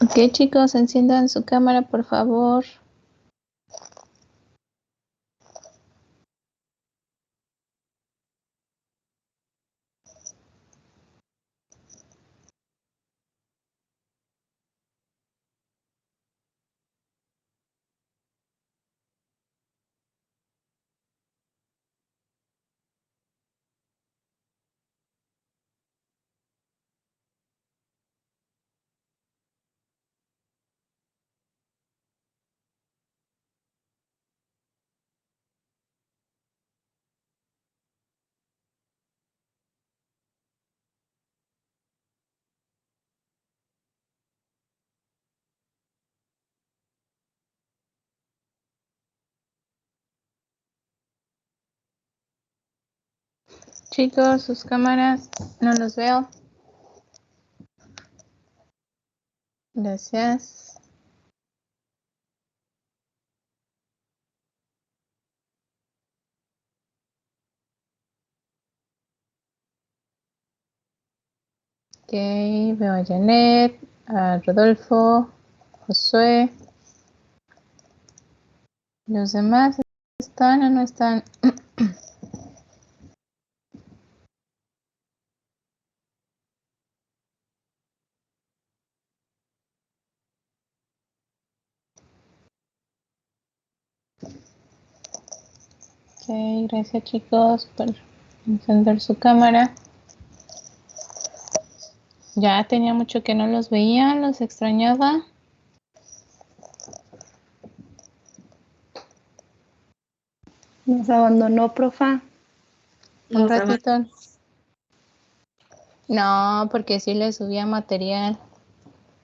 Ok, chicos, enciendan su cámara, por favor. Chicos, sus cámaras, no los veo. Gracias. Ok, veo a Janet, a Rodolfo, Josué. ¿Los demás están o no están? Ok, gracias chicos por encender su cámara. Ya tenía mucho que no los veía, los extrañaba. Nos abandonó, profa. Un ratito. No, porque sí le subía material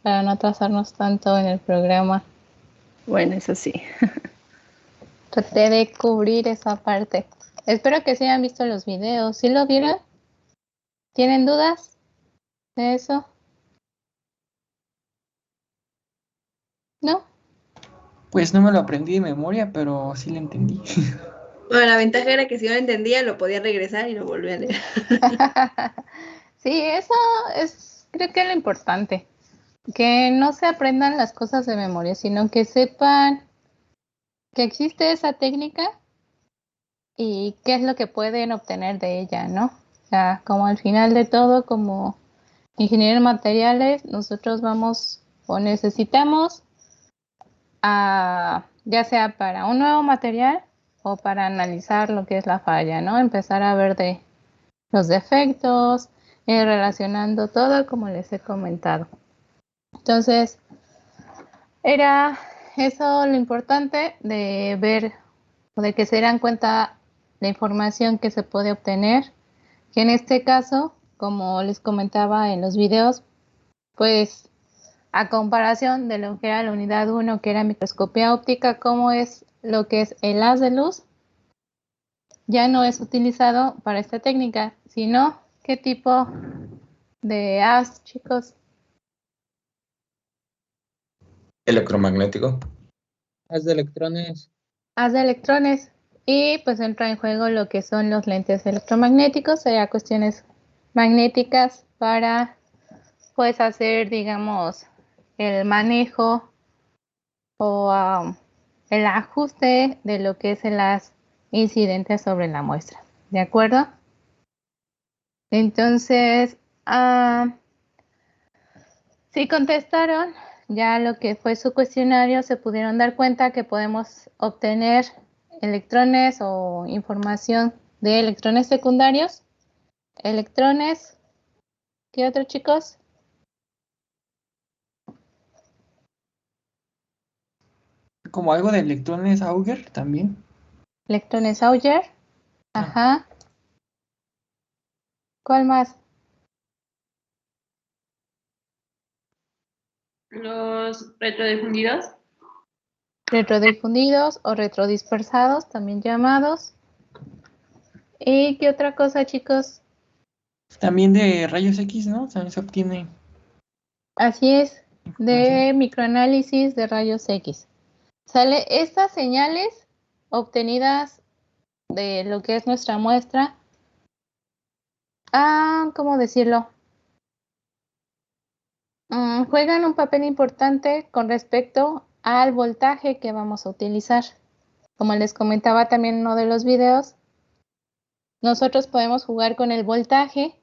para no atrasarnos tanto en el programa. Bueno, eso sí. Traté de cubrir esa parte. Espero que sí hayan visto los videos. ¿Sí lo vieron? ¿Tienen dudas de eso? ¿No? Pues no me lo aprendí de memoria, pero sí lo entendí. Bueno, la ventaja era que si no lo entendía, lo podía regresar y lo volvía a leer. Sí, eso es, creo que es lo importante. Que no se aprendan las cosas de memoria, sino que sepan que existe esa técnica y qué es lo que pueden obtener de ella, ¿no? O sea, como al final de todo, como ingenieros en materiales, nosotros vamos o necesitamos ya sea para un nuevo material o para analizar lo que es la falla, ¿no? Empezar a ver de los defectos, relacionando todo como les he comentado. Entonces, era eso lo importante de ver o de que se dieran cuenta la información que se puede obtener, que en este caso, como les comentaba en los videos, pues a comparación de lo que era la unidad 1, que era microscopía óptica, como es lo que es el haz de luz, ya no es utilizado para esta técnica, sino qué tipo de haz, chicos. Electromagnético. Haz de electrones. Haz de electrones. Y pues entra en juego lo que son los lentes electromagnéticos, sería cuestiones magnéticas para pues hacer, digamos, el manejo o el ajuste de lo que es el haz incidente sobre la muestra. ¿De acuerdo? Entonces, si contestaron ya lo que fue su cuestionario, se pudieron dar cuenta que podemos obtener electrones o información de electrones secundarios. Electrones, ¿qué otro, chicos? Como algo de electrones Auger también. Electrones Auger. Ajá. ¿Cuál más? Los retrodifundidos. Retrodifundidos o retrodispersados, también llamados. ¿Y qué otra cosa, chicos? También de rayos X, ¿no? También se obtiene. Así es, de microanálisis de rayos X. Sale estas señales obtenidas de lo que es nuestra muestra. ¿Cómo decirlo? juegan un papel importante con respecto al voltaje que vamos a utilizar. Como les comentaba también en uno de los videos, nosotros podemos jugar con el voltaje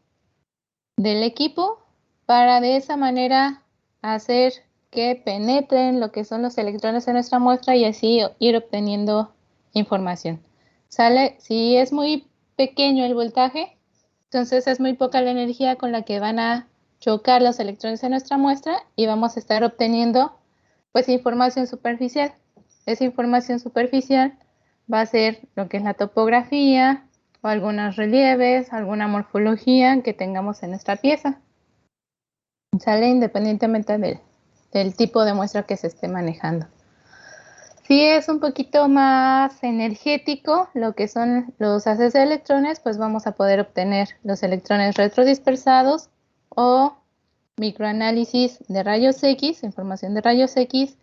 del equipo para de esa manera hacer que penetren lo que son los electrones en nuestra muestra y así ir obteniendo información. ¿Sale? Si es muy pequeño el voltaje, entonces es muy poca la energía con la que van a chocar los electrones en nuestra muestra y vamos a estar obteniendo pues información superficial. Esa información superficial va a ser lo que es la topografía o algunos relieves, alguna morfología que tengamos en nuestra pieza. Sale independientemente del tipo de muestra que se esté manejando. Si es un poquito más energético lo que son los haces de electrones, pues vamos a poder obtener los electrones retrodispersados o microanálisis de rayos X, información de rayos X,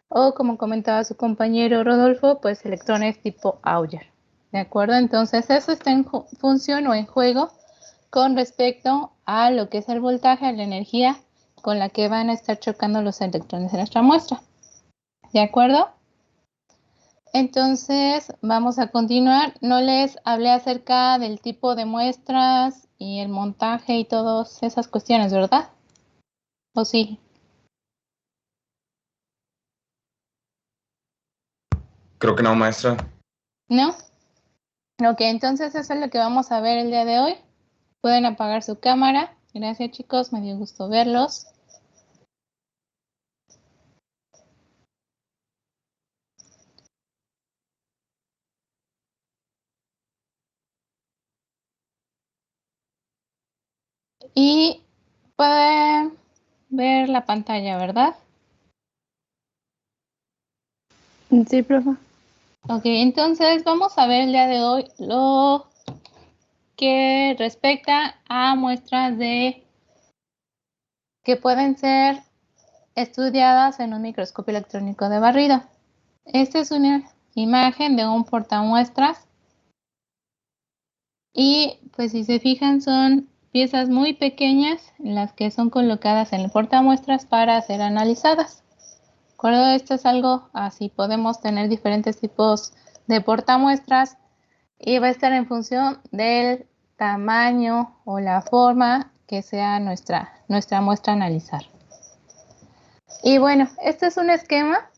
o como comentaba su compañero Rodolfo, pues electrones tipo Auger. ¿De acuerdo? Entonces eso está en función o en juego con respecto a lo que es el voltaje, a la energía con la que van a estar chocando los electrones en nuestra muestra. ¿De acuerdo? Entonces vamos a continuar. No les hablé acerca del tipo de muestras y el montaje y todas esas cuestiones, ¿verdad? ¿O sí? Creo que no, maestra. ¿No? Ok, entonces eso es lo que vamos a ver el día de hoy. Pueden apagar su cámara. Gracias, chicos, me dio gusto verlos. Y pueden ver la pantalla, ¿verdad? Sí, profe. Ok, entonces vamos a ver el día de hoy lo que respecta a muestras que pueden ser estudiadas en un microscopio electrónico de barrido. Esta es una imagen de un portamuestras y pues si se fijan son piezas muy pequeñas en las que son colocadas en el portamuestras para ser analizadas. ¿De acuerdo? Esto es algo así, podemos tener diferentes tipos de portamuestras y va a estar en función del tamaño o la forma que sea nuestra muestra a analizar. Y bueno, este es un esquema.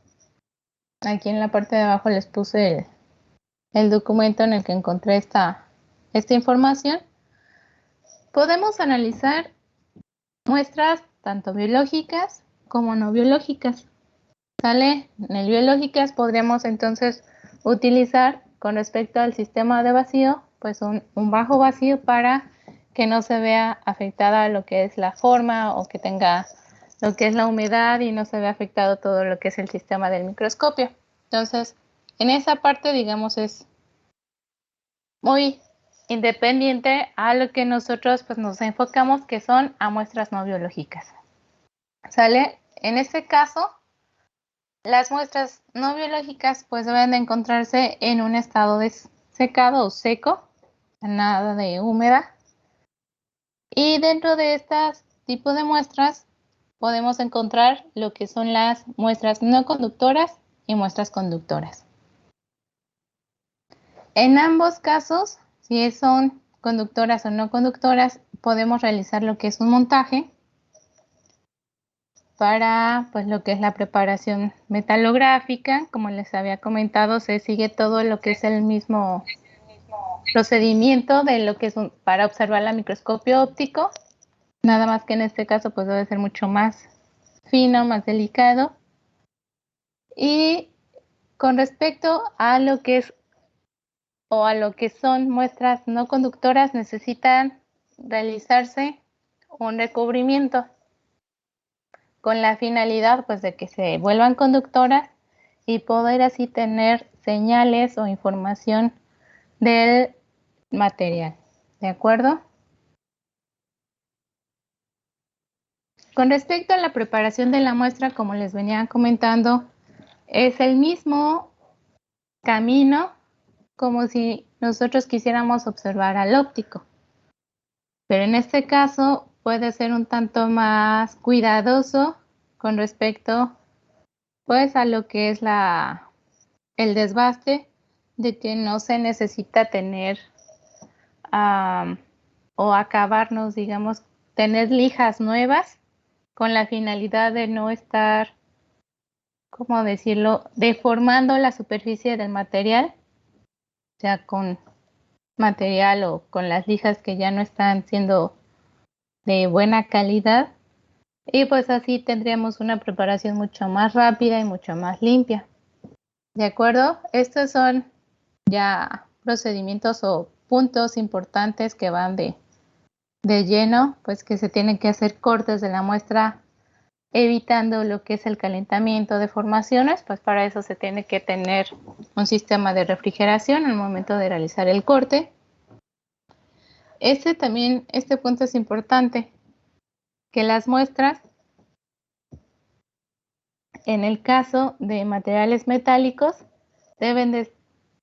Aquí en la parte de abajo les puse el documento en el que encontré esta información. Podemos analizar muestras tanto biológicas como no biológicas. ¿Sale? En biológicas podríamos entonces utilizar con respecto al sistema de vacío, pues un bajo vacío para que no se vea afectada lo que es la forma o que tenga lo que es la humedad y no se vea afectado todo lo que es el sistema del microscopio. Entonces, en esa parte, digamos, es muy independiente a lo que nosotros pues nos enfocamos, que son a muestras no biológicas. ¿Sale? En este caso, las muestras no biológicas pues deben de encontrarse en un estado de secado o seco, nada de húmeda. Y dentro de estos tipos de muestras podemos encontrar lo que son las muestras no conductoras y muestras conductoras. En ambos casos, si son conductoras o no conductoras, podemos realizar lo que es un montaje para pues lo que es la preparación metalográfica. Como les había comentado, se sigue todo lo que es el mismo procedimiento de lo que es para observar al microscopio óptico, nada más que en este caso pues debe ser mucho más fino, más delicado. Y con respecto a lo que es o a lo que son muestras no conductoras, necesitan realizarse un recubrimiento con la finalidad pues de que se vuelvan conductoras y poder así tener señales o información del material. ¿De acuerdo? Con respecto a la preparación de la muestra, como les venía comentando, es el mismo camino como si nosotros quisiéramos observar al óptico. Pero en este caso, puede ser un tanto más cuidadoso con respecto pues a lo que es el desbaste, de que no se necesita tener o acabarnos, digamos, tener lijas nuevas con la finalidad de no estar, ¿cómo decirlo?, deformando la superficie del material, ya con material o con las lijas que ya no están siendo de buena calidad, y pues así tendríamos una preparación mucho más rápida y mucho más limpia. ¿De acuerdo? Estos son ya procedimientos o puntos importantes que van de lleno, pues que se tienen que hacer cortes de la muestra evitando lo que es el calentamiento, deformaciones, pues para eso se tiene que tener un sistema de refrigeración al momento de realizar el corte. Este punto es importante, que las muestras, en el caso de materiales metálicos, deben de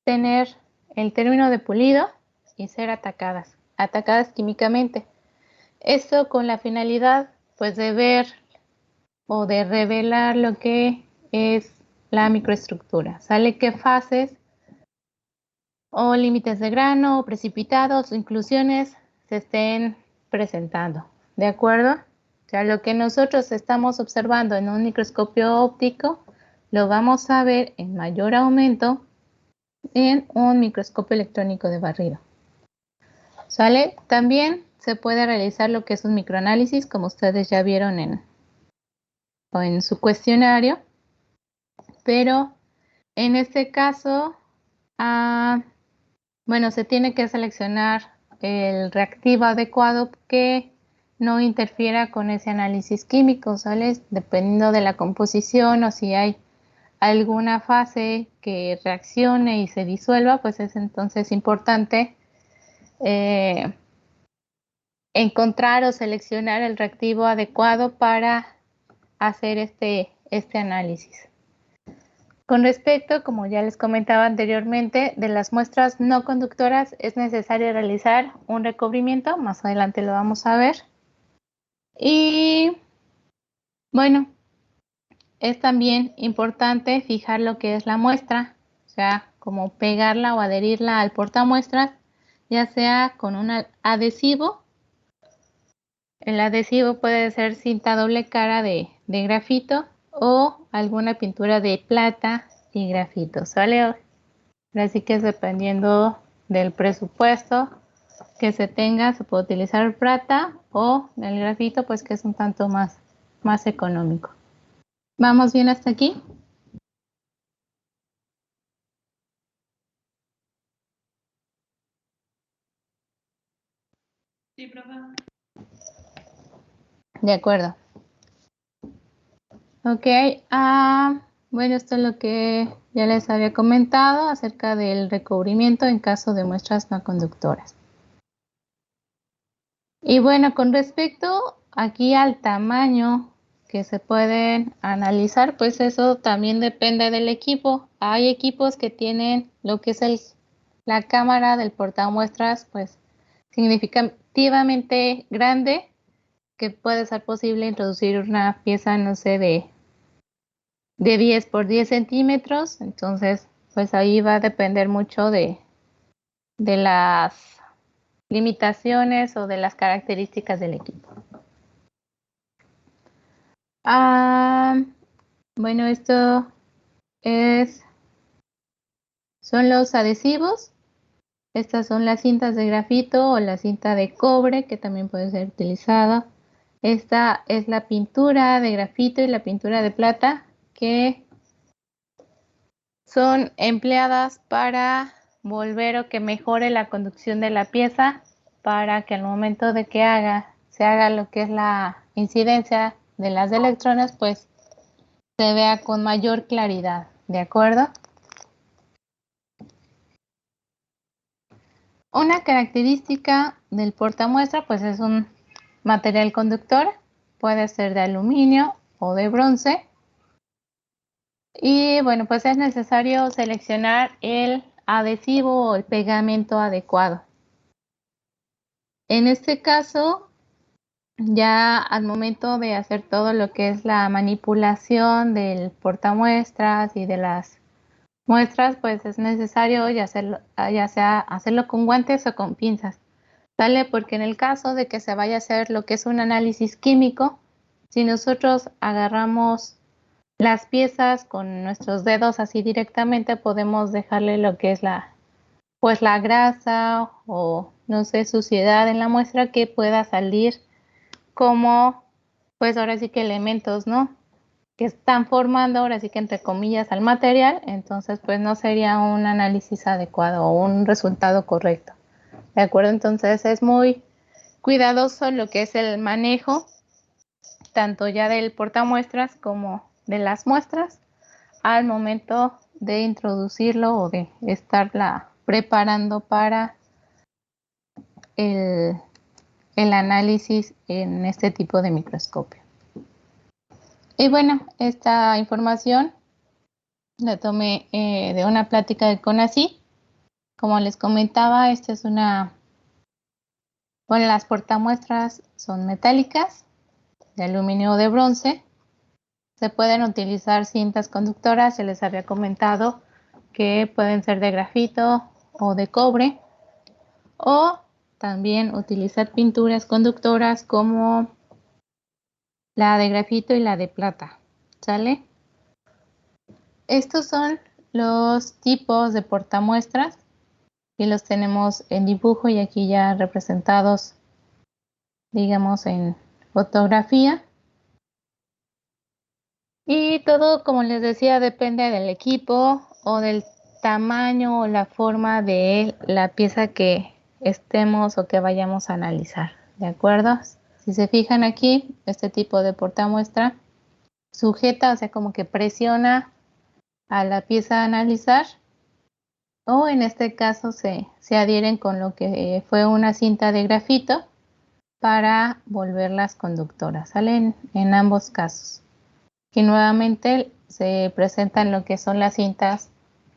tener el término de pulido y ser atacadas químicamente. Esto con la finalidad, pues, de ver o de revelar lo que es la microestructura. Sale qué fases o límites de grano, o precipitados o inclusiones se estén presentando. ¿De acuerdo? O sea, lo que nosotros estamos observando en un microscopio óptico lo vamos a ver en mayor aumento en un microscopio electrónico de barrido. ¿Sale? También se puede realizar lo que es un microanálisis, como ustedes ya vieron en su cuestionario, pero en este caso, bueno, se tiene que seleccionar el reactivo adecuado que no interfiera con ese análisis químico, ¿sale? Dependiendo de la composición o si hay alguna fase que reaccione y se disuelva, pues es entonces importante encontrar o seleccionar el reactivo adecuado para hacer este análisis. Con respecto, como ya les comentaba anteriormente, de las muestras no conductoras es necesario realizar un recubrimiento, más adelante lo vamos a ver. Y bueno, es también importante fijar lo que es la muestra, o sea, como pegarla o adherirla al portamuestras, ya sea con un adhesivo. El adhesivo puede ser cinta doble cara de grafito o alguna pintura de plata y grafito, ¿sale? Así que dependiendo del presupuesto que se tenga, se puede utilizar plata o el grafito, pues que es un tanto más económico. ¿Vamos bien hasta aquí? Sí, profe. De acuerdo. Ok, bueno, esto es lo que ya les había comentado acerca del recubrimiento en caso de muestras no conductoras. Y bueno, con respecto aquí al tamaño que se pueden analizar, pues eso también depende del equipo. Hay equipos que tienen lo que es la cámara del portamuestras, pues significativamente grande, que puede ser posible introducir una pieza, no sé, de 10 por 10 centímetros. Entonces, pues ahí va a depender mucho de las limitaciones o de las características del equipo. Bueno, esto son los adhesivos. Estas son las cintas de grafito o la cinta de cobre, que también puede ser utilizada. Esta es la pintura de grafito y la pintura de plata, que son empleadas para volver o que mejore la conducción de la pieza, para que al momento de que se haga lo que es la incidencia de las electrones, pues se vea con mayor claridad, ¿de acuerdo? Una característica del portamuestra, pues es un material conductor, puede ser de aluminio o de bronce. Y bueno, pues es necesario seleccionar el adhesivo o el pegamento adecuado. En este caso, ya al momento de hacer todo lo que es la manipulación del portamuestras y de las muestras, pues es necesario ya sea hacerlo con guantes o con pinzas, ¿sale? Porque en el caso de que se vaya a hacer lo que es un análisis químico, si nosotros agarramos las piezas con nuestros dedos así directamente, podemos dejarle lo que es pues la grasa o no sé, suciedad en la muestra que pueda salir como, pues ahora sí que elementos, ¿no? Que están formando ahora sí que entre comillas al material, entonces pues no sería un análisis adecuado o un resultado correcto. ¿De acuerdo? Entonces es muy cuidadoso lo que es el manejo tanto ya del portamuestras como de las muestras al momento de introducirlo o de estarla preparando para el, el análisis en este tipo de microscopio. Y bueno, esta información la tomé de una plática de CONACYT. Como les comentaba, esta es bueno, las portamuestras son metálicas, de aluminio o de bronce. Se pueden utilizar cintas conductoras, se les había comentado que pueden ser de grafito o de cobre, o también utilizar pinturas conductoras como la de grafito y la de plata, ¿sale? Estos son los tipos de portamuestras y los tenemos en dibujo y aquí ya representados, digamos, en fotografía. Y todo, como les decía, depende del equipo o del tamaño o la forma de la pieza que estemos o que vayamos a analizar, ¿de acuerdo? Si se fijan aquí, este tipo de portamuestra sujeta, o sea, como que presiona a la pieza a analizar, o en este caso se adhieren con lo que fue una cinta de grafito para volverlas conductoras, ¿sale? En ambos casos. Y nuevamente se presentan lo que son las cintas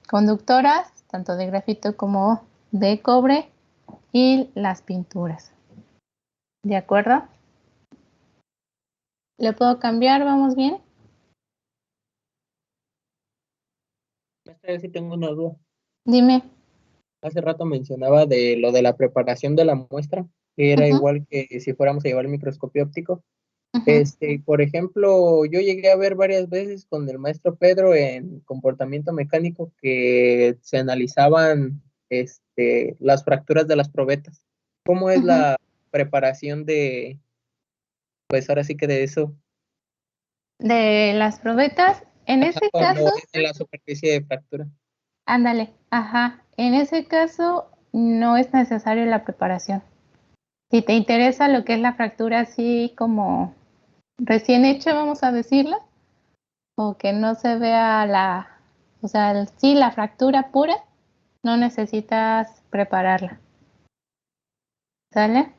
conductoras, tanto de grafito como de cobre, y las pinturas. ¿De acuerdo? ¿Le puedo cambiar? ¿Vamos bien? Maestra, yo sí tengo una duda. Dime. Hace rato mencionaba de lo de la preparación de la muestra, que era Ujú, igual que si fuéramos a llevar el microscopio óptico. ujú, Por ejemplo, yo llegué a ver varias veces con el maestro Pedro en comportamiento mecánico que se analizaban las fracturas de las probetas. ¿Cómo es ujú. la preparación de, pues ahora sí que de eso? De las probetas, en Ajá, ese cuando caso, es en la superficie de fractura. ándale, ajá, en ese caso no es necesario la preparación. Si te interesa lo que es la fractura así como recién hecha, vamos a decirla, o que no se vea o sea, sí, la fractura pura, no necesitas prepararla, ¿sale?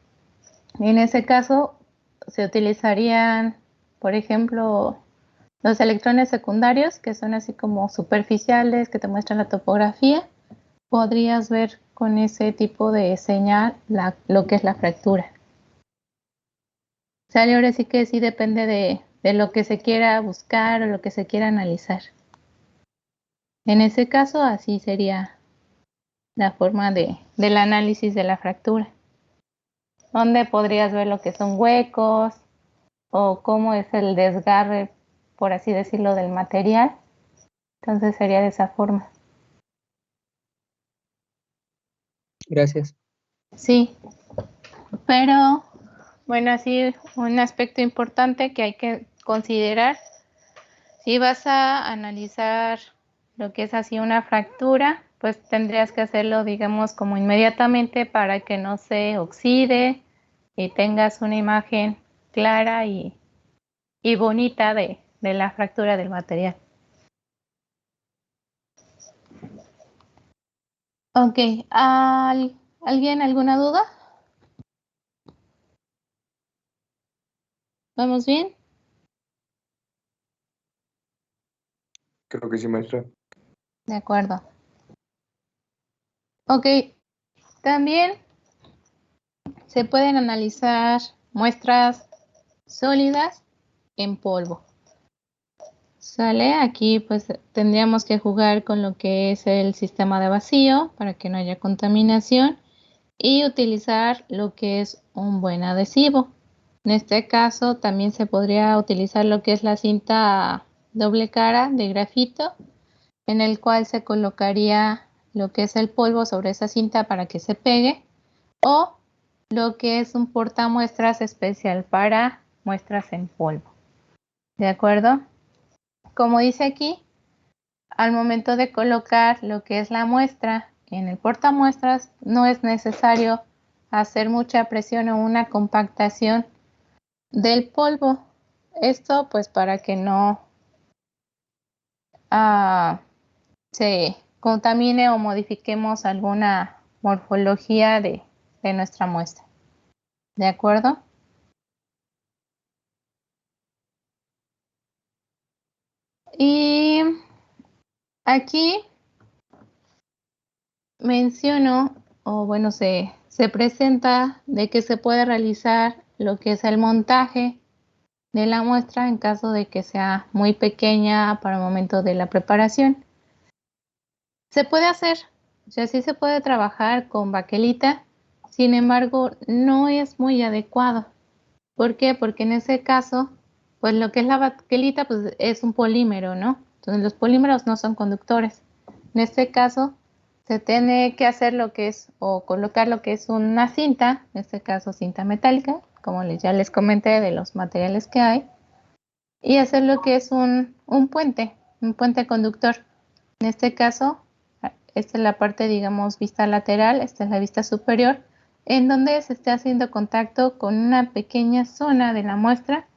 En ese caso se utilizarían, por ejemplo, los electrones secundarios, que son así como superficiales, que te muestran la topografía. Podrías ver con ese tipo de señal lo que es la fractura. ¿Sale? Ahora sí que sí depende de lo que se quiera buscar o lo que se quiera analizar. En ese caso, así sería la forma del análisis de la fractura, donde podrías ver lo que son huecos o cómo es el desgarre, por así decirlo, del material. Entonces sería de esa forma. Gracias. Sí, pero bueno, así un aspecto importante que hay que considerar, si vas a analizar lo que es así una fractura, pues tendrías que hacerlo, digamos, como inmediatamente para que no se oxide y tengas una imagen clara y bonita de la fractura del material. Ok, ¿alguien alguna duda? ¿Vamos bien? Creo que sí, maestra. De acuerdo. Ok, también se pueden analizar muestras sólidas en polvo. ¿Sale? Aquí pues tendríamos que jugar con lo que es el sistema de vacío para que no haya contaminación y utilizar lo que es un buen adhesivo. En este caso también se podría utilizar lo que es la cinta doble cara de grafito, en el cual se colocaría lo que es el polvo sobre esa cinta para que se pegue, o lo que es un portamuestras especial para muestras en polvo. ¿De acuerdo? Como dice aquí, al momento de colocar lo que es la muestra en el portamuestras, no es necesario hacer mucha presión o una compactación del polvo. Esto pues para que no se contamine o modifiquemos alguna morfología de nuestra muestra. ¿De acuerdo? Y aquí menciono, o bueno, se presenta de que se puede realizar lo que es el montaje de la muestra en caso de que sea muy pequeña para el momento de la preparación. Se puede hacer, o sea, sí se puede trabajar con baquelita, sin embargo, no es muy adecuado. ¿Por qué? Porque en ese caso, pues lo que es la baquelita, pues es un polímero, ¿no? Entonces los polímeros no son conductores. En este caso, se tiene que hacer lo que es, o colocar lo que es una cinta, en este caso cinta metálica, como ya les comenté de los materiales que hay, y hacer lo que es un puente conductor. En este caso, esta es la parte, digamos, vista lateral, esta es la vista superior, en donde se está haciendo contacto con una pequeña zona de la muestra,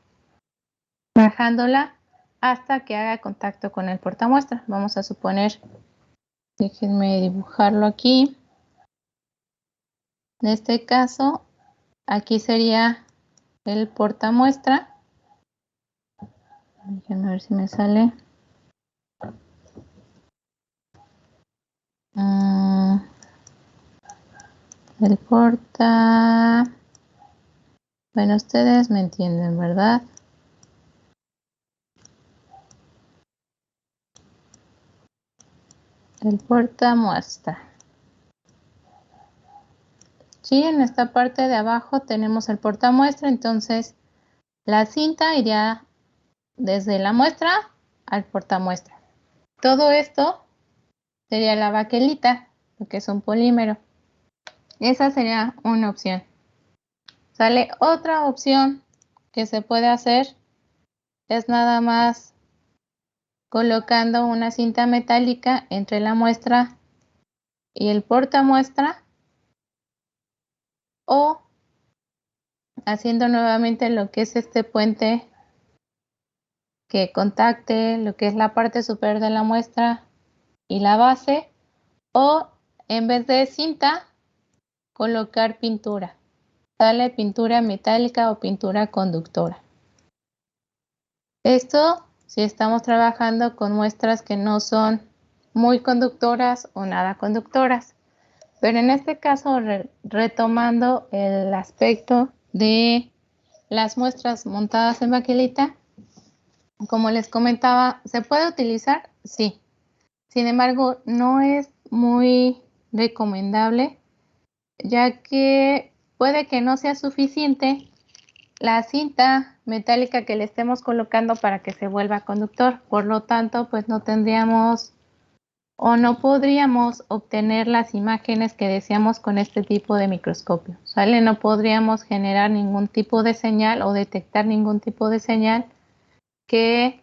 bajándola hasta que haga contacto con el portamuestra. Vamos a suponer, déjenme dibujarlo aquí. En este caso, aquí sería el portamuestra. Déjenme ver si me sale. El porta... Bueno, ustedes me entienden, ¿verdad? El portamuestra. Sí, en esta parte de abajo tenemos el portamuestra, entonces la cinta iría desde la muestra al portamuestra. Todo esto sería la baquelita, lo que es un polímero. Esa sería una opción. Sale otra opción que se puede hacer, es nada más colocando una cinta metálica entre la muestra y el portamuestra, o haciendo nuevamente lo que es este puente que contacte lo que es la parte superior de la muestra y la base, o en vez de cinta colocar pintura. Sale pintura metálica o pintura conductora. Esto si estamos trabajando con muestras que no son muy conductoras o nada conductoras. Pero en este caso, retomando el aspecto de las muestras montadas en baquelita, como les comentaba, ¿se puede utilizar? Sí. Sin embargo, no es muy recomendable, ya que puede que no sea suficiente la cinta metálica que le estemos colocando para que se vuelva conductor. Por lo tanto, pues no tendríamos o no podríamos obtener las imágenes que deseamos con este tipo de microscopio. ¿Sale? No podríamos generar ningún tipo de señal o detectar ningún tipo de señal que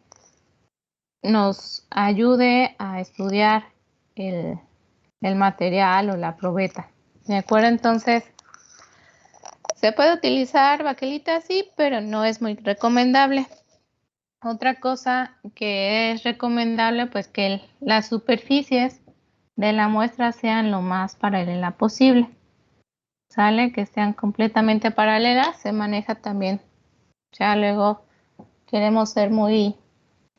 nos ayude a estudiar el material o la probeta. ¿De acuerdo? Entonces, se puede utilizar baquelita, sí, pero no es muy recomendable. Otra cosa que es recomendable, pues que las superficies de la muestra sean lo más paralela posible. ¿Sale? Que sean completamente paralelas. Se maneja también. Ya luego queremos ser muy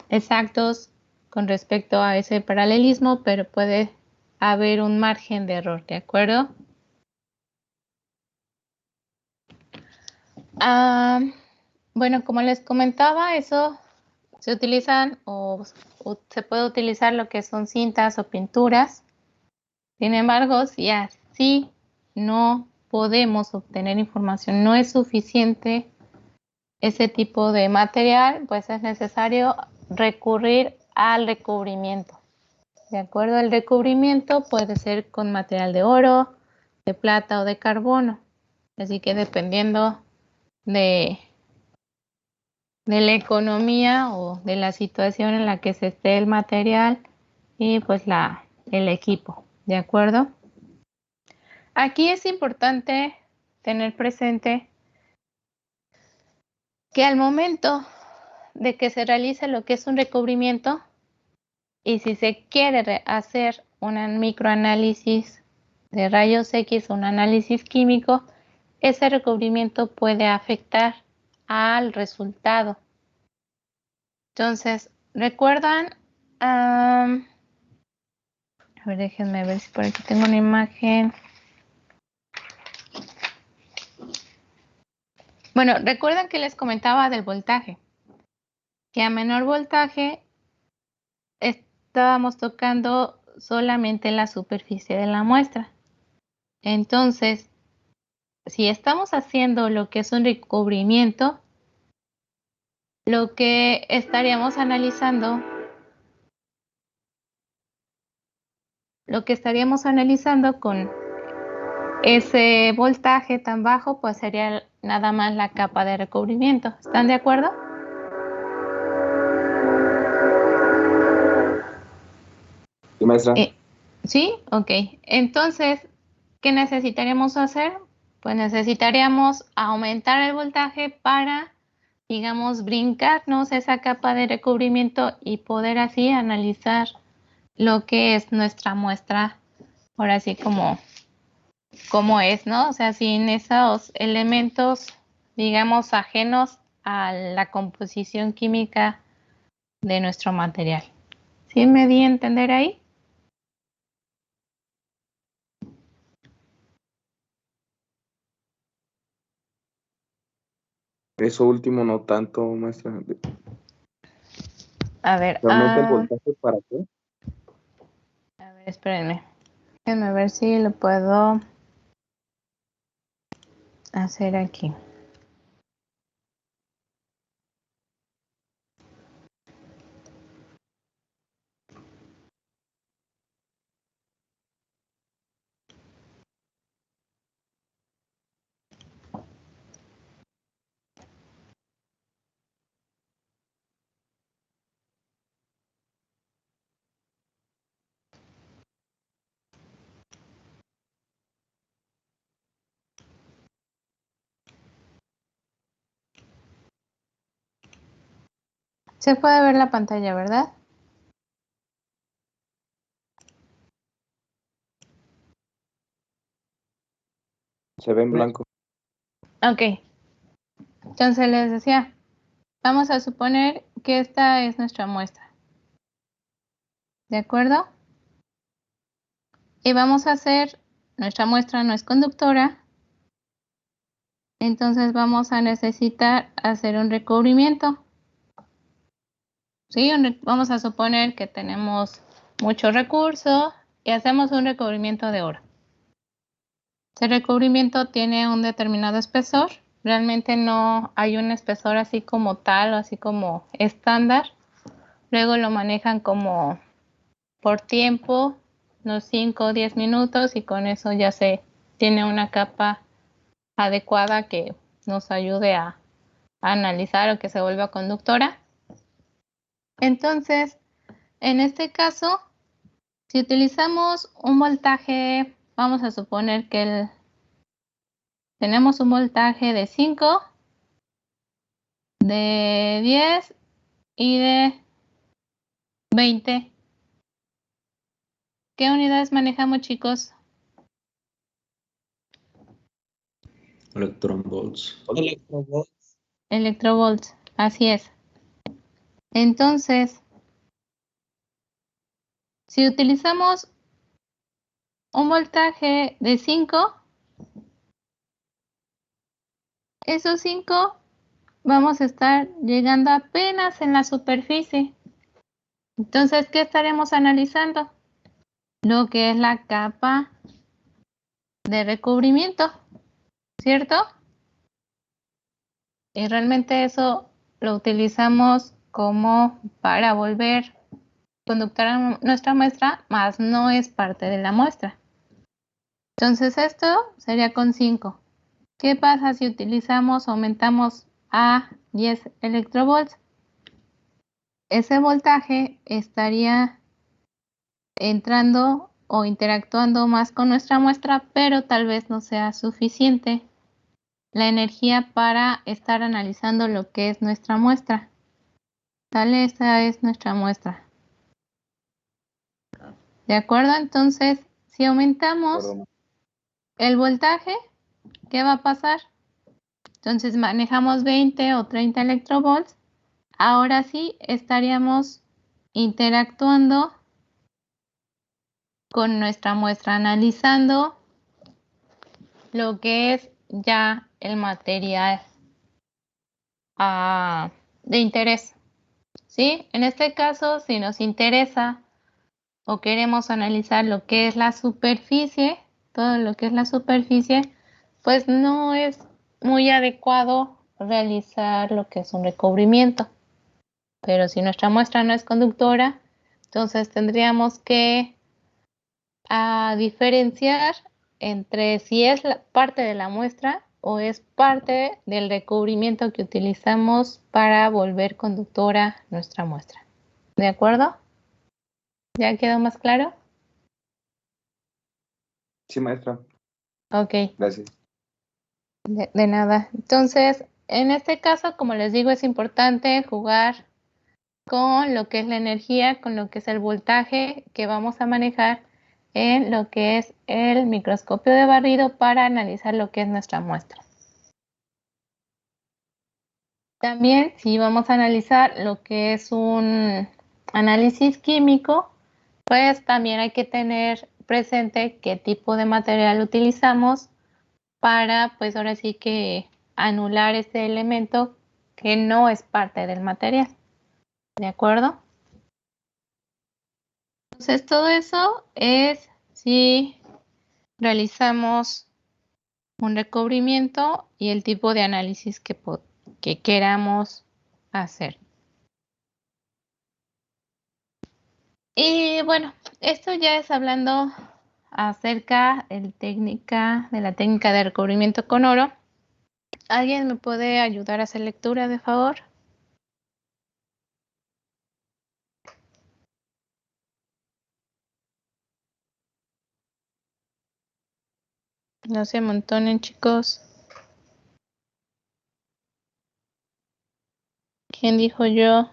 exactos con respecto a ese paralelismo, pero puede haber un margen de error, ¿de acuerdo? Bueno, como les comentaba, eso se utilizan o se puede utilizar lo que son cintas o pinturas. Sin embargo, si así no podemos obtener información, no es suficiente ese tipo de material, pues es necesario recurrir al recubrimiento. De acuerdo, el recubrimiento puede ser con material de oro, de plata o de carbono. Así que dependiendo de la economía o de la situación en la que se esté el material y pues el equipo, ¿de acuerdo? Aquí es importante tener presente que al momento de que se realice lo que es un recubrimiento y si se quiere hacer un microanálisis de rayos X o un análisis químico, ese recubrimiento puede afectar al resultado. Entonces, ¿recuerdan? A ver, déjenme ver si por aquí tengo una imagen. Bueno, recuerdan que les comentaba del voltaje, que a menor voltaje estábamos tocando solamente la superficie de la muestra. Entonces, si estamos haciendo lo que es un recubrimiento, lo que estaríamos analizando con ese voltaje tan bajo, pues sería nada más la capa de recubrimiento. ¿Están de acuerdo? Sí, maestra. ¿Sí? Ok. Entonces, ¿qué necesitaríamos hacer? Pues necesitaríamos aumentar el voltaje para, digamos, brincarnos esa capa de recubrimiento y poder así analizar lo que es nuestra muestra, ahora sí como es, ¿no? O sea, sin esos elementos, digamos, ajenos a la composición química de nuestro material. ¿Sí me di a entender ahí? Eso último no tanto, maestra. A ver, ¿Realmente el voltaje para qué? a ver, espérenme. Déjenme ver si lo puedo hacer aquí. Se puede ver la pantalla, ¿verdad? Se ve en blanco. Ok. Entonces les decía, vamos a suponer que esta es nuestra muestra. ¿De acuerdo? Y vamos a hacer, nuestra muestra no es conductora, entonces vamos a necesitar hacer un recubrimiento. ¿Sí? Vamos a suponer que tenemos mucho recurso y hacemos un recubrimiento de oro. Ese recubrimiento tiene un determinado espesor. Realmente no hay un espesor así como tal o así como estándar. Luego lo manejan como por tiempo, unos 5 o 10 minutos y con eso ya se tiene una capa adecuada que nos ayude a analizar o que se vuelva conductora. Entonces, en este caso, si utilizamos un voltaje, vamos a suponer que tenemos un voltaje de 5, de 10 y de 20. ¿Qué unidades manejamos, chicos? Electronvolts. Electrovolts. Electrovolts, así es. Entonces, si utilizamos un voltaje de 5, esos 5 vamos a estar llegando apenas en la superficie. Entonces, ¿qué estaremos analizando? Lo que es la capa de recubrimiento, ¿cierto? Y realmente eso lo utilizamos como para volver conductor a nuestra muestra, más no es parte de la muestra. Entonces esto sería con 5. ¿Qué pasa si utilizamos, aumentamos a 10 electrovolts? Ese voltaje estaría entrando o interactuando más con nuestra muestra, pero tal vez no sea suficiente la energía para estar analizando lo que es nuestra muestra. ¿Sale? Esta es nuestra muestra. ¿De acuerdo? Entonces, si aumentamos Perdón. el voltaje, ¿qué va a pasar? Entonces manejamos 20 o 30 electrovolts. Ahora sí estaríamos interactuando con nuestra muestra, analizando lo que es ya el material de interés. ¿Sí? En este caso, si nos interesa o queremos analizar lo que es la superficie, todo lo que es la superficie, pues no es muy adecuado realizar lo que es un recubrimiento. Pero si nuestra muestra no es conductora, entonces tendríamos que diferenciar entre si es parte de la muestra o es parte del recubrimiento que utilizamos para volver conductora nuestra muestra. ¿De acuerdo? ¿Ya quedó más claro? Sí, maestra. Ok. Gracias. De nada. Entonces, en este caso, como les digo, es importante jugar con lo que es la energía, con lo que es el voltaje que vamos a manejar en lo que es el microscopio de barrido para analizar lo que es nuestra muestra. También, si vamos a analizar lo que es un análisis químico, pues también hay que tener presente qué tipo de material utilizamos para, pues ahora sí que anular este elemento que no es parte del material. ¿De acuerdo? Entonces, todo eso es si realizamos un recubrimiento y el tipo de análisis que queramos hacer. Y bueno, esto ya es hablando acerca de la técnica de recubrimiento con oro. ¿Alguien me puede ayudar a hacer lectura, de favor? No se amontonen, chicos. ¿Quién dijo yo?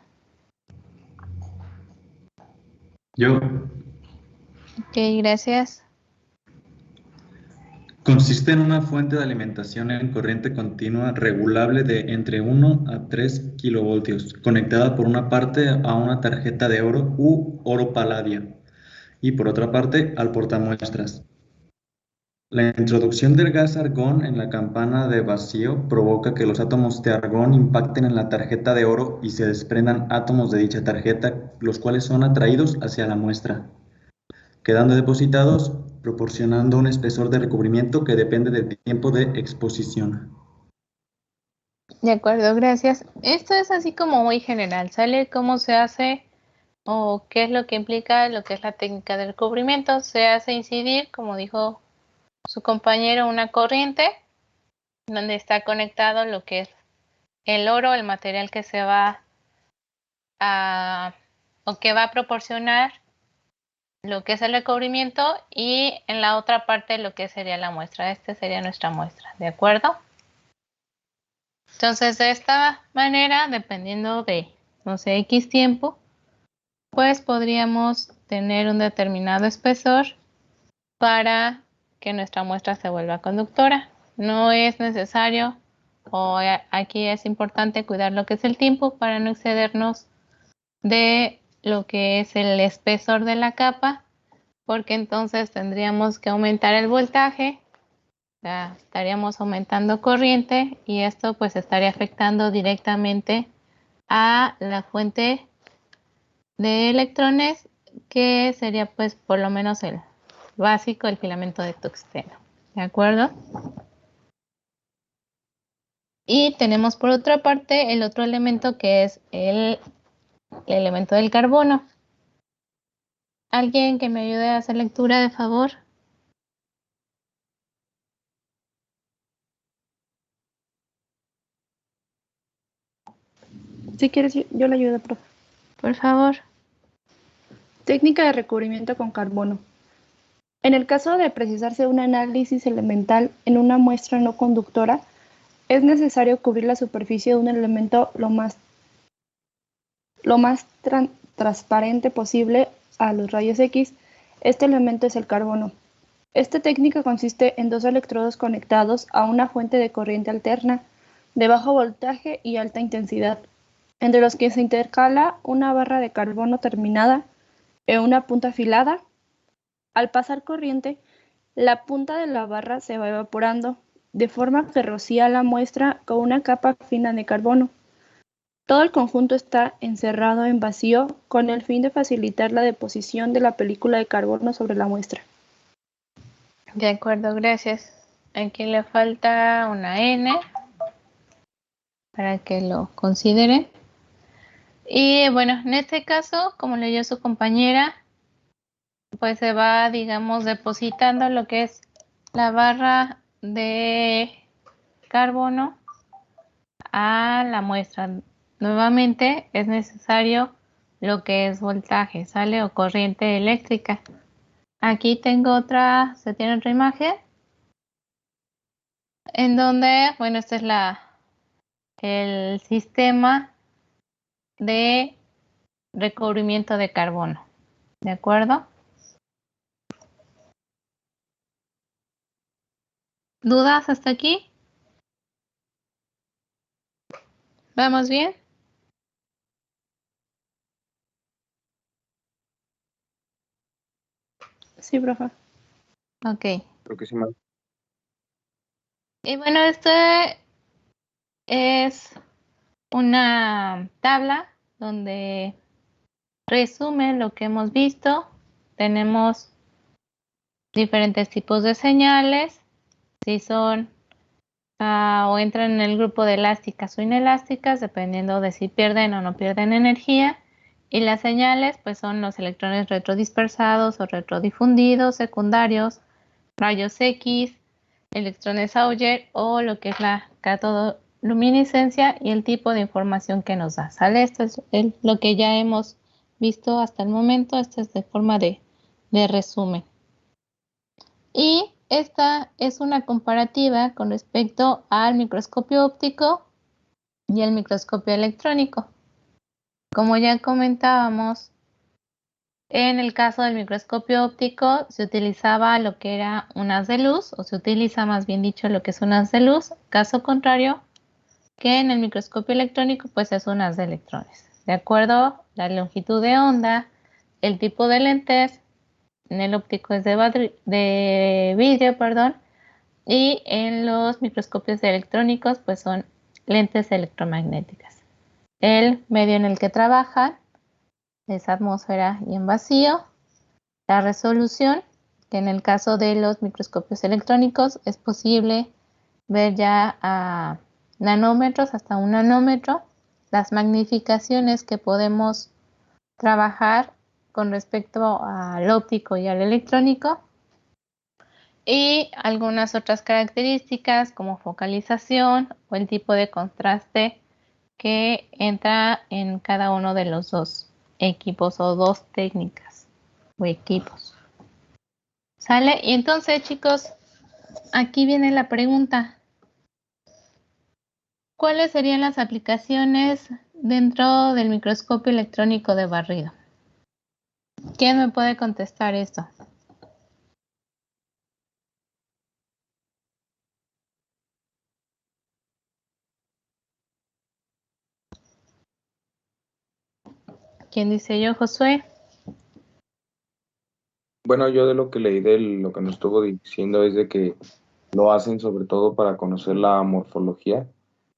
Yo. Ok, gracias. Consiste en una fuente de alimentación en corriente continua regulable de entre 1 a 3 kilovoltios, conectada por una parte a una tarjeta de oro u oro paladia y por otra parte al portamuestras. La introducción del gas argón en la campana de vacío provoca que los átomos de argón impacten en la tarjeta de oro y se desprendan átomos de dicha tarjeta, los cuales son atraídos hacia la muestra, quedando depositados, proporcionando un espesor de recubrimiento que depende del tiempo de exposición. De acuerdo, gracias. Esto es así como muy general, ¿sale? ¿Cómo se hace o qué es lo que implica lo que es la técnica de recubrimiento? Se hace incidir, como dijo su compañero, una corriente donde está conectado lo que es el oro, el material que se va o que va a proporcionar lo que es el recubrimiento y en la otra parte lo que sería la muestra. Esta sería nuestra muestra, ¿de acuerdo? Entonces, de esta manera, dependiendo de, no sé, X tiempo, pues podríamos tener un determinado espesor para que nuestra muestra se vuelva conductora. No es necesario, o aquí es importante cuidar lo que es el tiempo para no excedernos de lo que es el espesor de la capa, porque entonces tendríamos que aumentar el voltaje Ya estaríamos aumentando corriente y esto pues estaría afectando directamente a la fuente de electrones, que sería pues por lo menos el básico, el filamento de tungsteno. ¿De acuerdo? Y tenemos por otra parte el otro elemento, que es el elemento del carbono. ¿Alguien que me ayude a hacer lectura, de favor? Si quieres, yo le ayudo, profe. Por favor. Técnica de recubrimiento con carbono. En el caso de precisarse un análisis elemental en una muestra no conductora, es necesario cubrir la superficie de un elemento lo más transparente posible a los rayos X. Este elemento es el carbono. Esta técnica consiste en dos electrodos conectados a una fuente de corriente alterna de bajo voltaje y alta intensidad, entre los que se intercala una barra de carbono terminada en una punta afilada. Al pasar corriente, la punta de la barra se va evaporando, de forma que rocía la muestra con una capa fina de carbono. Todo el conjunto está encerrado en vacío con el fin de facilitar la deposición de la película de carbono sobre la muestra. De acuerdo, gracias. Aquí le falta una N para que lo considere. Y bueno, en este caso, como leyó su compañera, pues se va, digamos, depositando lo que es la barra de carbono a la muestra. Nuevamente es necesario lo que es voltaje, ¿sale? O corriente eléctrica. Aquí tengo otra, se tiene otra imagen en donde, bueno, este es el sistema de recubrimiento de carbono, ¿de acuerdo? ¿Dudas hasta aquí? ¿Vamos bien? Sí, profe. Ok. Creo que sí, maestra. Y bueno, este es una tabla donde resume lo que hemos visto. Tenemos diferentes tipos de señales, si son o entran en el grupo de elásticas o inelásticas, dependiendo de si pierden o no pierden energía. Y las señales pues son los electrones retrodispersados o retrodifundidos, secundarios, rayos X, electrones Auger o lo que es la catodoluminiscencia y el tipo de información que nos da. ¿Sale? Esto es lo que ya hemos visto hasta el momento. Esto es de forma de resumen. Y esta es una comparativa con respecto al microscopio óptico y el microscopio electrónico. Como ya comentábamos, en el caso del microscopio óptico se utilizaba lo que era un haz de luz, o se utiliza más bien dicho lo que es un haz de luz, caso contrario que en el microscopio electrónico pues es un haz de electrones. De acuerdo a la longitud de onda, el tipo de lentes, en el óptico es de vidrio, perdón, y en los microscopios electrónicos pues son lentes electromagnéticas. El medio en el que trabajan es atmósfera y en vacío. La resolución, que en el caso de los microscopios electrónicos es posible ver ya a nanómetros, hasta 1 nanómetro. Las magnificaciones que podemos trabajar con respecto al óptico y al electrónico. Y algunas otras características como focalización o el tipo de contraste que entra en cada uno de los dos equipos o dos técnicas o equipos. ¿Sale? Y entonces, chicos, aquí viene la pregunta. ¿Cuáles serían las aplicaciones dentro del microscopio electrónico de barrido? ¿Quién me puede contestar esto? ¿Quién dice yo, Josué? Bueno, yo de lo que leí de lo que nos estuvo diciendo es de que Lo hacen sobre todo para conocer la morfología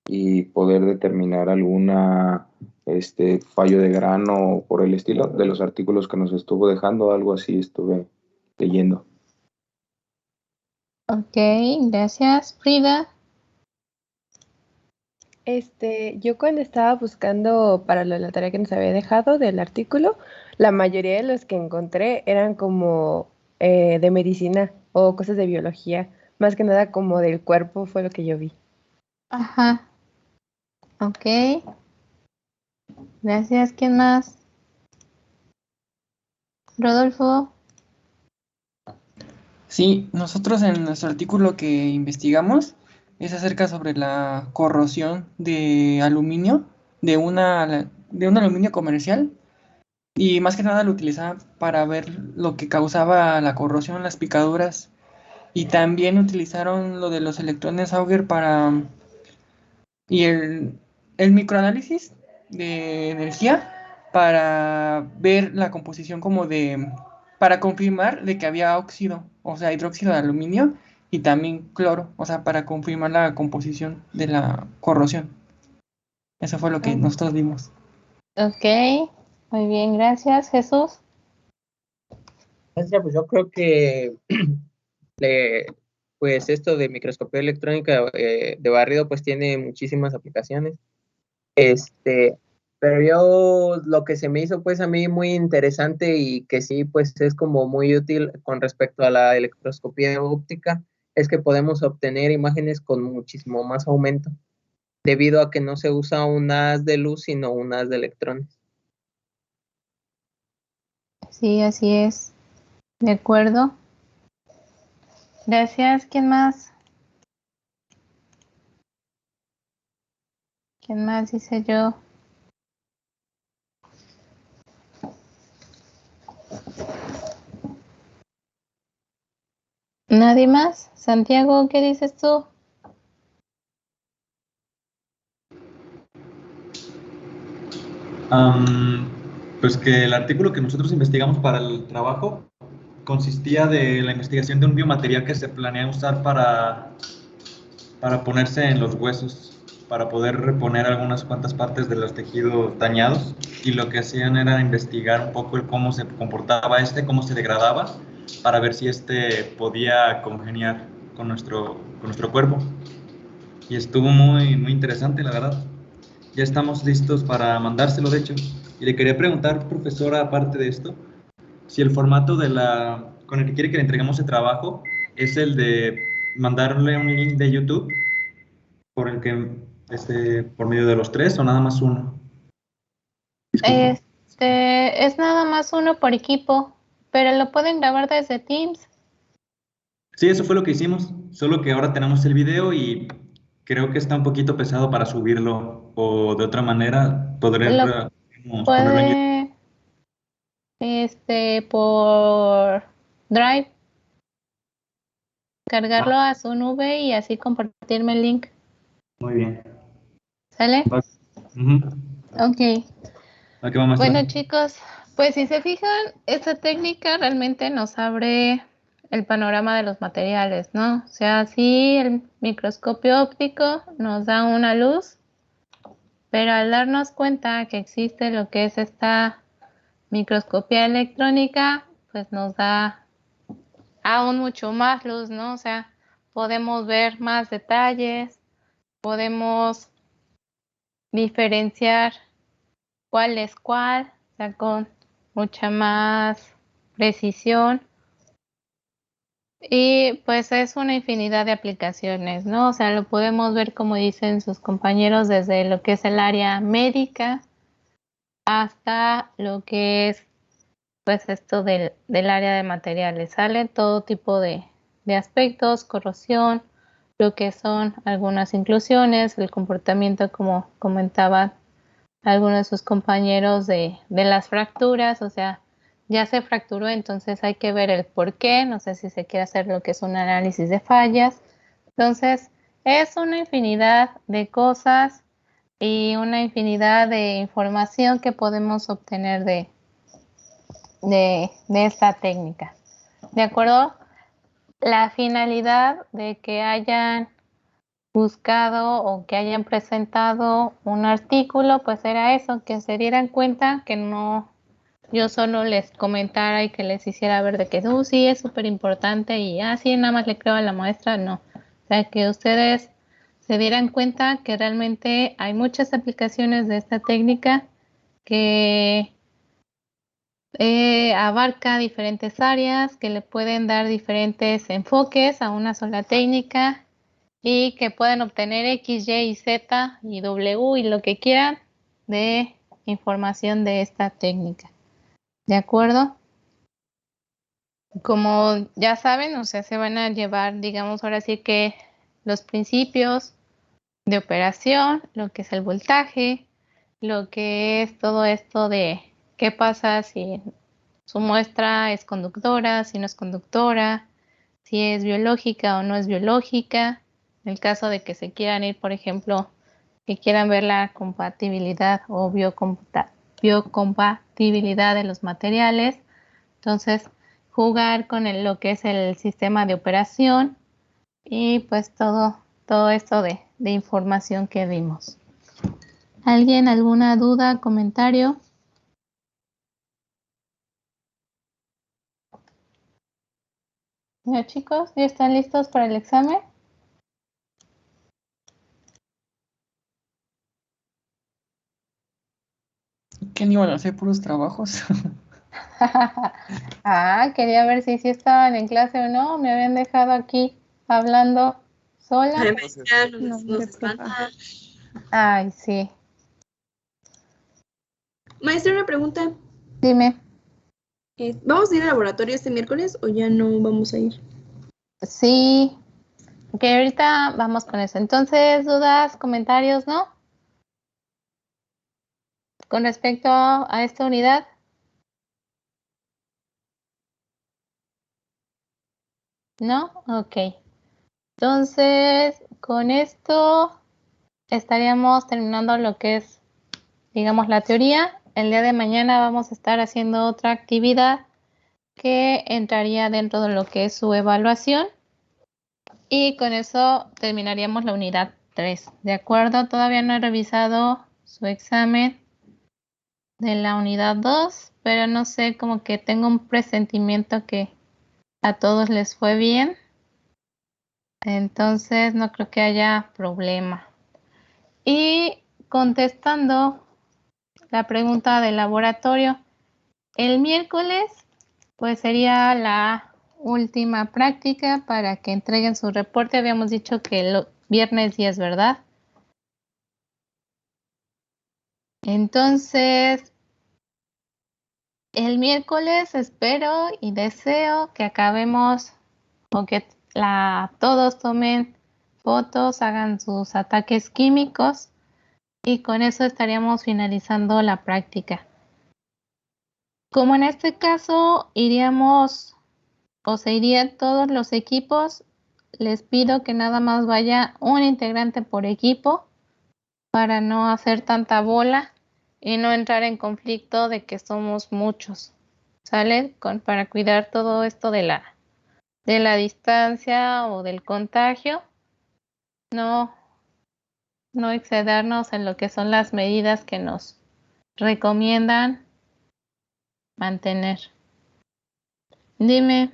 y poder determinar alguna fallo de grano o por el estilo de los artículos que nos estuvo dejando, algo así estuve leyendo. Ok, gracias, Frida. Yo cuando estaba buscando para la tarea que nos había dejado del artículo, la mayoría de los que encontré eran como de medicina o cosas de biología, más que nada como del cuerpo fue lo que yo vi. Ajá. Ok. Gracias. ¿Quién más? Rodolfo. Sí, nosotros en nuestro artículo que investigamos es acerca sobre la corrosión de aluminio, de un aluminio comercial, y más que nada lo utilizaban para ver lo que causaba la corrosión, las picaduras, y también utilizaron lo de los electrones Auger y el microanálisis de energía para ver la composición para confirmar de que había óxido, o sea, hidróxido de aluminio y también cloro, o sea, para confirmar la composición de la corrosión. Eso fue lo que nosotros vimos. Ok. Muy bien, gracias, Jesús. Pues yo creo que pues esto de microscopía electrónica de barrido pues tiene muchísimas aplicaciones. Pero yo lo que se me hizo pues a mí muy interesante y que sí pues es como muy útil con respecto a la electroscopía óptica es que podemos obtener imágenes con muchísimo más aumento debido a que no se usa un haz de luz sino un haz de electrones. Sí, así es. De acuerdo. Gracias. ¿Quién más? ¿Quién más dice yo? ¿Nadie más? Santiago, ¿qué dices tú? Pues que el artículo que nosotros investigamos para el trabajo consistía de la investigación de un biomaterial que se planea usar para ponerse en los huesos, para poder reponer algunas cuantas partes de los tejidos dañados. Y lo que hacían era investigar un poco el cómo se comportaba cómo se degradaba, para ver si podía congeniar con nuestro cuerpo. Y estuvo muy, muy interesante, la verdad. Ya estamos listos para mandárselo, de hecho. Y le quería preguntar, profesora, aparte de esto, si el formato con el que quiere que le entreguemos el trabajo es el de mandarle un link de YouTube por el que por medio de los tres o nada más uno. Disculpe. Es nada más uno por equipo, pero lo pueden grabar desde Teams. Sí, eso fue lo que hicimos, solo que ahora tenemos el video y creo que está un poquito pesado para subirlo o de otra manera Lo podremos ponerlo en YouTube. puede, por Drive, cargarlo a su nube y así compartirme el link. Muy bien. ¿Sale? Uh-huh. Ok. ¿A qué va, maestra? Bueno, chicos, pues si se fijan, esta técnica realmente nos abre el panorama de los materiales, ¿no? O sea, sí, el microscopio óptico nos da una luz, pero al darnos cuenta que existe lo que es esta microscopía electrónica, pues nos da aún mucho más luz, ¿no? O sea, podemos ver más detalles, podemos diferenciar cuál es cuál, o sea, con mucha más precisión. Y pues es una infinidad de aplicaciones, ¿no? O sea, lo podemos ver como dicen sus compañeros desde lo que es el área médica hasta lo que es pues esto del área de materiales. Sale todo tipo de aspectos, corrosión, lo que son algunas inclusiones, el comportamiento como comentaban algunos de sus compañeros de las fracturas, o sea, ya se fracturó, entonces hay que ver el por qué, no sé si se quiere hacer lo que es un análisis de fallas. Entonces, es una infinidad de cosas y una infinidad de información que podemos obtener de esta técnica. ¿De acuerdo? La finalidad de que hayan buscado o que hayan presentado un artículo, pues era eso, que se dieran cuenta que no, yo solo les comentara y que les hiciera ver de que, sí, es súper importante y, sí, nada más le creo a la maestra, no. O sea, que ustedes se dieran cuenta que realmente hay muchas aplicaciones de esta técnica que abarca diferentes áreas, que le pueden dar diferentes enfoques a una sola técnica y que pueden obtener X, Y, Z y W y lo que quieran de información de esta técnica. ¿De acuerdo? Como ya saben, o sea, se van a llevar, digamos, ahora sí que los principios de operación, lo que es el voltaje, lo que es todo esto de qué pasa si su muestra es conductora, si no es conductora, si es biológica o no es biológica. En el caso de que se quieran ir, por ejemplo, que quieran ver la compatibilidad o biocompatibilidad de los materiales. Entonces, jugar con lo que es el sistema de operación y pues todo esto de información que vimos. ¿Alguien alguna duda, comentario? Ya, chicos, ¿ya están listos para el examen? ¿Qué no iban a hacer puros trabajos? Quería ver si sí estaban en clase o no. Me habían dejado aquí hablando sola. Ay, maestra, No, nos hombre, espanta. Ay, sí. Maestra, una pregunta. Dime. ¿Vamos a ir al laboratorio este miércoles o ya no vamos a ir? Sí, que ahorita vamos con eso. Entonces, dudas, comentarios, ¿no? Con respecto a esta unidad. ¿No? Ok. Entonces, con esto estaríamos terminando lo que es, digamos, la teoría. El día de mañana vamos a estar haciendo otra actividad que entraría dentro de lo que es su evaluación. Y con eso terminaríamos la unidad 3. ¿De acuerdo? Todavía no he revisado su examen de la unidad 2, pero no sé, como que tengo un presentimiento que a todos les fue bien. Entonces no creo que haya problema. Y contestando la pregunta del laboratorio, el miércoles pues sería la última práctica para que entreguen su reporte. Habíamos dicho que el viernes 10, ¿verdad? Entonces, el miércoles espero y deseo que acabemos o que todos tomen fotos, hagan sus ataques químicos y con eso estaríamos finalizando la práctica. Como en este caso iríamos o se irían todos los equipos, les pido que nada más vaya un integrante por equipo para no hacer tanta bola y no entrar en conflicto de que somos muchos, ¿sale? Para cuidar todo esto de la distancia o del contagio, no excedernos en lo que son las medidas que nos recomiendan mantener. Dime.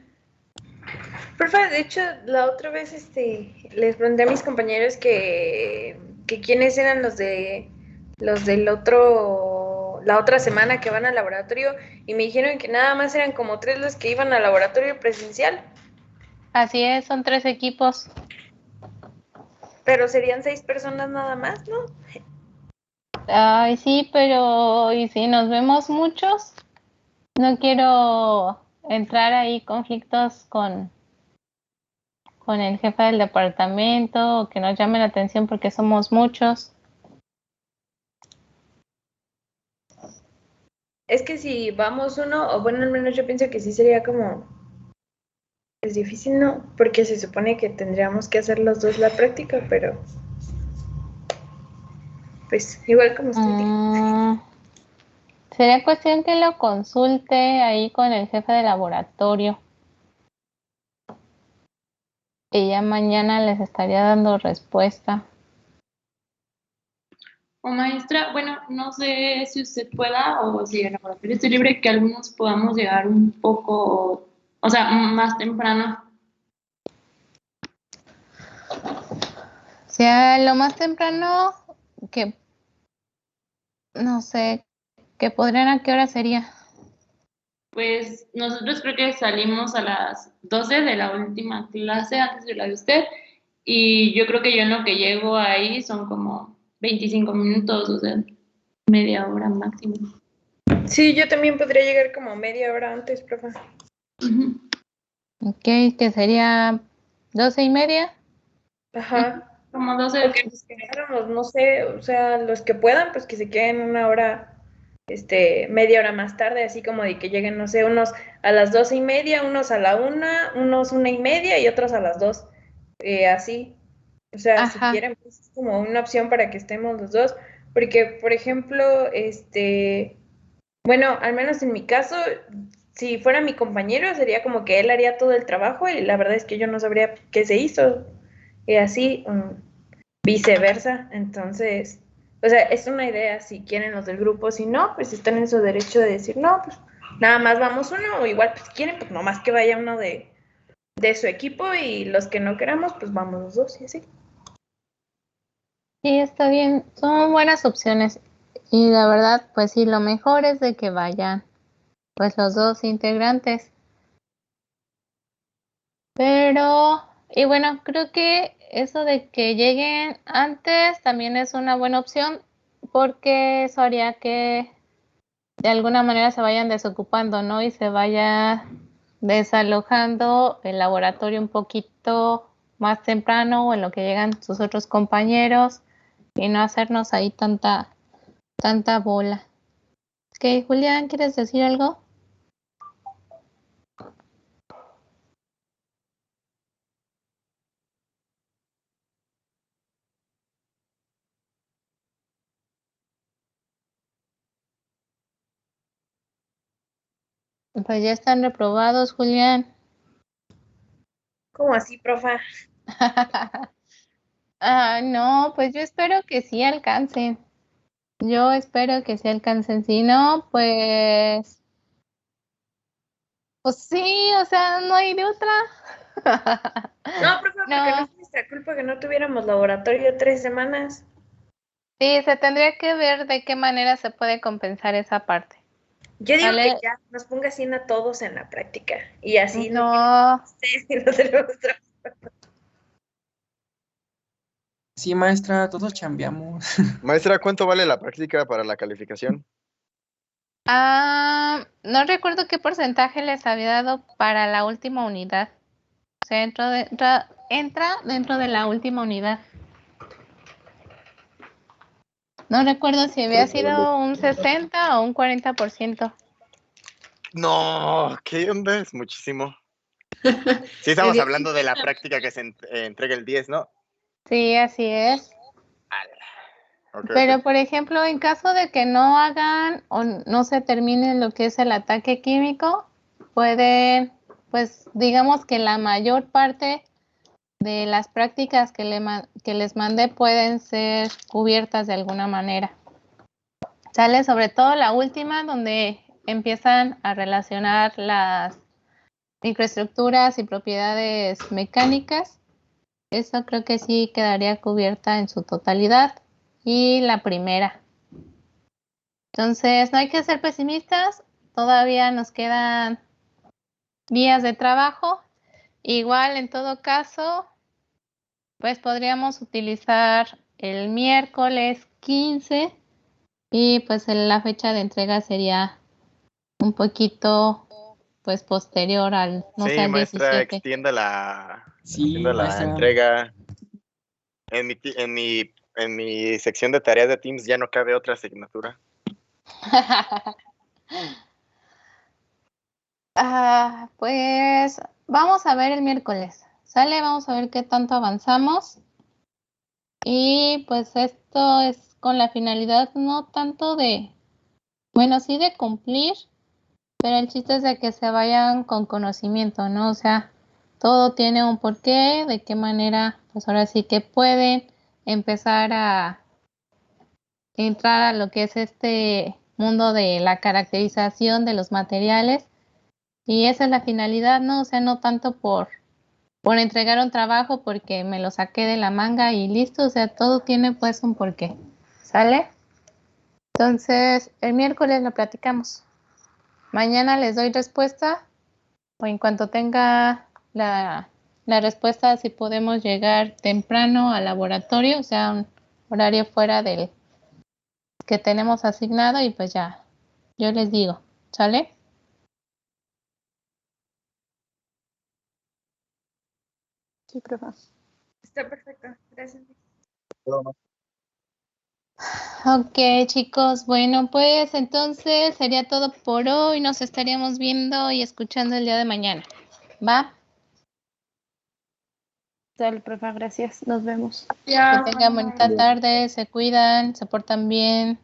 Porfa, de hecho, la otra vez les pregunté a mis compañeros que quiénes eran los del la otra semana que van al laboratorio y me dijeron que nada más eran como 3 los que iban al laboratorio presencial. Así es, son 3 equipos. Pero serían 6 personas nada más, ¿no? Ay, sí, pero ¿y si nos vemos muchos? No quiero entrar ahí conflictos con el jefe del departamento o que nos llame la atención porque somos muchos. Es que si vamos uno, o bueno, al menos yo pienso que sí sería como, es difícil, ¿no? Porque se supone que tendríamos que hacer los dos la práctica, pero pues igual como usted diga. Sería cuestión que lo consulte ahí con el jefe de laboratorio. y ya mañana les estaría dando respuesta. O maestra, bueno, no sé si usted pueda o si el laboratorio esté libre, que algunos podamos llegar un poco, o sea, más temprano. O sea, lo más temprano que, no sé, que podrían, ¿a qué hora sería? Pues nosotros creo que salimos a las 12 de la última clase antes de la de usted y yo creo que yo en lo que llego ahí son como 25 minutos, o sea, media hora máximo. Sí, yo también podría llegar como media hora antes, profe. Ujú. Ok, que sería 12:30. Ajá. Como 12. O que nos quedáramos, no sé, o sea, los que puedan, pues que se queden una hora, media hora más tarde, así como de que lleguen, no sé, unos a las 12:30, unos a la 1, unos 1:30 y otros a las 2, así. O sea, si Ajá. quieren, pues es como una opción para que estemos los dos, porque, por ejemplo, bueno, al menos en mi caso, si fuera mi compañero, sería como que él haría todo el trabajo y la verdad es que yo no sabría qué se hizo. Y así, viceversa. Entonces, o sea, es una idea si quieren los del grupo, si no, pues están en su derecho de decir, no, pues nada más vamos uno, o igual, pues si quieren, pues nomás que vaya uno de su equipo y los que no queramos, pues vamos los dos y así. Sí, está bien, son buenas opciones. Y la verdad, pues sí, lo mejor es de que vayan pues los dos integrantes. Pero, y bueno, creo que eso de que lleguen antes también es una buena opción porque eso haría que de alguna manera se vayan desocupando, ¿no? Y se vaya desalojando el laboratorio un poquito más temprano o en lo que llegan sus otros compañeros y no hacernos ahí tanta bola. Ok, Julián, ¿quieres decir algo? Pues ya están reprobados, Julián. ¿Cómo así, profa? No, pues yo espero que sí alcancen. Yo espero que sí alcancen. Si no, pues sí, o sea, no hay de otra. No, profa, porque no No, es nuestra culpa que no tuviéramos laboratorio 3 semanas. sí, se tendría que ver de qué manera se puede compensar esa parte. Yo digo que ¿Sale? ya nos ponga así a todos en la práctica y así no No, ustedes y no tenemos trabajo. Sí, maestra, todos chambeamos. Maestra, ¿cuánto vale la práctica para la calificación? no recuerdo qué porcentaje les había dado para la última unidad. O sea, entra dentro de la última unidad. No recuerdo si había sido un 60 o un 40%. No, ¿qué onda? Es muchísimo. Sí, estamos hablando de la práctica que se entrega el 10, ¿no? Sí, así es. Okay, Pero, ok. por ejemplo, en caso de que no hagan o no se termine lo que es el ataque químico, pueden, pues digamos que la mayor parte de las prácticas que les mandé pueden ser cubiertas de alguna manera. Sale sobre todo la última, donde empiezan a relacionar las microestructuras y propiedades mecánicas. Eso creo que sí quedaría cubierta en su totalidad. Y la primera. Entonces, no hay que ser pesimistas. Todavía nos quedan días de trabajo. Igual, en todo caso, pues podríamos utilizar el miércoles 15 y pues la fecha de entrega sería un poquito pues posterior al, no sé, Sí, al maestra, 17. extienda la Sí, maestra. entrega. En mi sección de tareas de Teams ya no cabe otra asignatura. Pues vamos a ver el miércoles. Sale, vamos a ver qué tanto avanzamos. Y pues esto es con la finalidad no tanto de, bueno, sí de cumplir, pero el chiste es de que se vayan con conocimiento, ¿no? O sea, todo tiene un porqué, de qué manera, pues ahora sí que pueden empezar a entrar a lo que es este mundo de la caracterización de los materiales. Y esa es la finalidad, ¿no? O sea, no tanto por entregar un trabajo porque me lo saqué de la manga y listo, o sea, todo tiene pues un porqué. ¿Sale? Entonces, el miércoles lo platicamos. Mañana les doy respuesta o en cuanto tenga la respuesta, si podemos llegar temprano al laboratorio, o sea, un horario fuera del que tenemos asignado y pues ya, yo les digo, ¿sale? Sí, profe. Está perfecto. Gracias. Ok, chicos, bueno, pues entonces sería todo por hoy. Nos estaríamos viendo y escuchando el día de mañana. ¿Va? Dale, profe, gracias. Nos vemos. Que tengan bonita tarde, se cuidan, se portan bien.